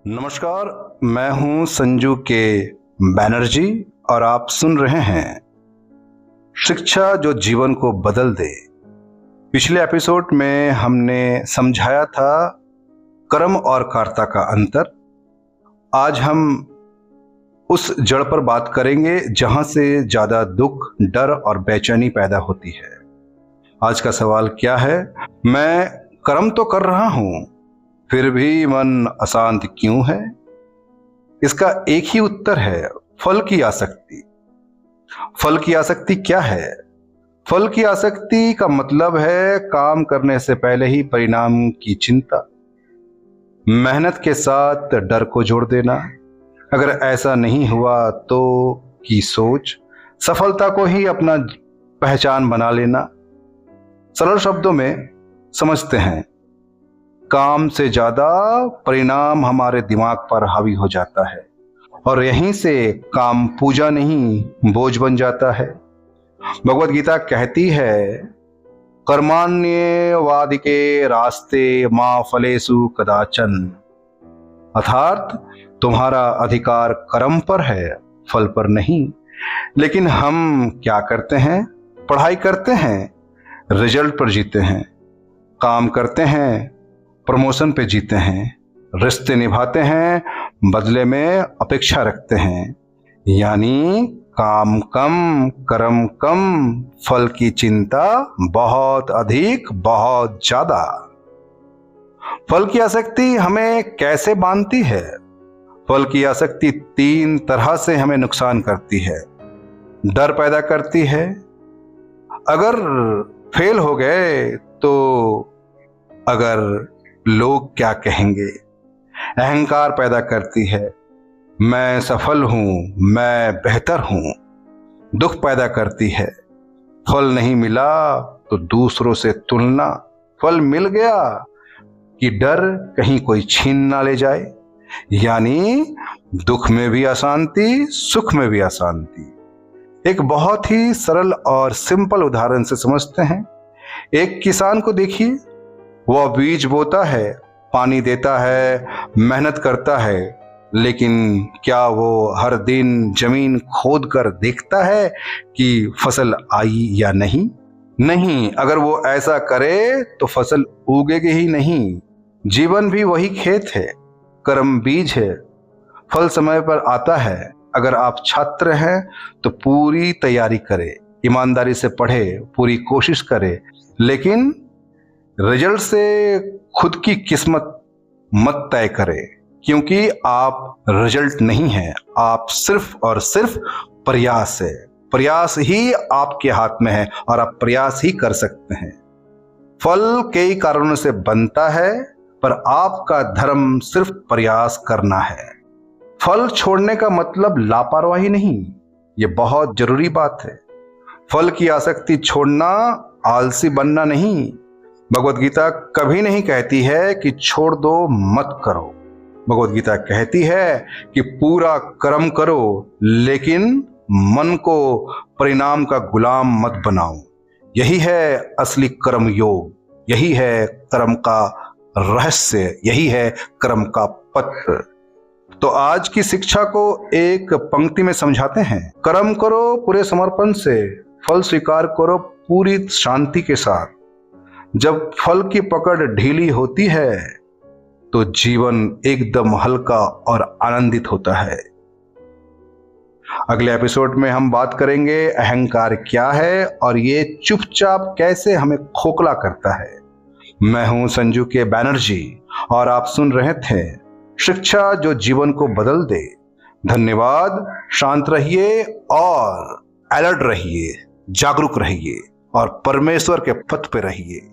नमस्कार, मैं हूं संजू के बैनर्जी और आप सुन रहे हैं शिक्षा जो जीवन को बदल दे। पिछले एपिसोड में हमने समझाया था कर्म और कर्ता का अंतर। आज हम उस जड़ पर बात करेंगे जहां से ज्यादा दुख, डर और बेचैनी पैदा होती है। आज का सवाल क्या है? मैं कर्म तो कर रहा हूं, फिर भी मन अशांत क्यों है? इसका एक ही उत्तर है, फल की आसक्ति। फल की आसक्ति क्या है? फल की आसक्ति का मतलब है काम करने से पहले ही परिणाम की चिंता, मेहनत के साथ डर को जोड़ देना, अगर ऐसा नहीं हुआ तो की सोच, सफलता को ही अपना पहचान बना लेना। सरल शब्दों में समझते हैं, काम से ज्यादा परिणाम हमारे दिमाग पर हावी हो जाता है और यहीं से काम पूजा नहीं बोझ बन जाता है। भगवत गीता कहती है, कर्माण्येवाधिके रास्ते मां फलेषु कदाचन, अर्थात तुम्हारा अधिकार कर्म पर है, फल पर नहीं। लेकिन हम क्या करते हैं? पढ़ाई करते हैं, रिजल्ट पर जीते हैं, काम करते हैं, प्रमोशन पे जीते हैं, रिश्ते निभाते हैं, बदले में अपेक्षा रखते हैं। यानी काम कम, कर्म कम, फल की चिंता बहुत अधिक, बहुत ज्यादा। फल की आसक्ति हमें कैसे बांधती है? फल की आसक्ति 3 तरह से हमें नुकसान करती है। डर पैदा करती है, अगर फेल हो गए तो अगर लोग क्या कहेंगे। अहंकार पैदा करती है, मैं सफल हूं, मैं बेहतर हूं। दुख पैदा करती है, फल नहीं मिला तो दूसरों से तुलना, फल मिल गया कि डर कहीं कोई छीन ना ले जाए। यानी दुख में भी अशांति, सुख में भी अशांति। एक बहुत ही सरल और सिंपल उदाहरण से समझते हैं। एक किसान को देखिए, वह बीज बोता है, पानी देता है, मेहनत करता है, लेकिन क्या वो हर दिन जमीन खोद कर देखता है कि फसल आई या नहीं? नहीं, अगर वो ऐसा करे तो फसल उगेगी ही नहीं। जीवन भी वही खेत है, कर्म बीज है, फल समय पर आता है। अगर आप छात्र हैं तो पूरी तैयारी करें, ईमानदारी से पढ़े, पूरी कोशिश करें, लेकिन रिजल्ट से खुद की किस्मत मत तय करें, क्योंकि आप रिजल्ट नहीं हैं, आप सिर्फ और सिर्फ प्रयास है। प्रयास ही आपके हाथ में है और आप प्रयास ही कर सकते हैं। फल कई कारणों से बनता है, पर आपका धर्म सिर्फ प्रयास करना है। फल छोड़ने का मतलब लापरवाही नहीं, ये बहुत जरूरी बात है। फल की आसक्ति छोड़ना आलसी बनना नहीं। भगवत गीता कभी नहीं कहती है कि छोड़ दो, मत करो। भगवत गीता कहती है कि पूरा कर्म करो, लेकिन मन को परिणाम का गुलाम मत बनाओ। यही है असली कर्म योग, यही है कर्म का रहस्य, यही है कर्म का पत्र। तो आज की शिक्षा को एक पंक्ति में समझाते हैं, कर्म करो पूरे समर्पण से, फल स्वीकार करो पूरी शांति के साथ। जब फल की पकड़ ढीली होती है तो जीवन एकदम हल्का और आनंदित होता है। अगले एपिसोड में हम बात करेंगे अहंकार क्या है और ये चुपचाप कैसे हमें खोखला करता है। मैं हूं संजू के बैनर्जी और आप सुन रहे थे शिक्षा जो जीवन को बदल दे। धन्यवाद। शांत रहिए और अलर्ट रहिए, जागरूक रहिए और परमेश्वर के पथ पे रहिए।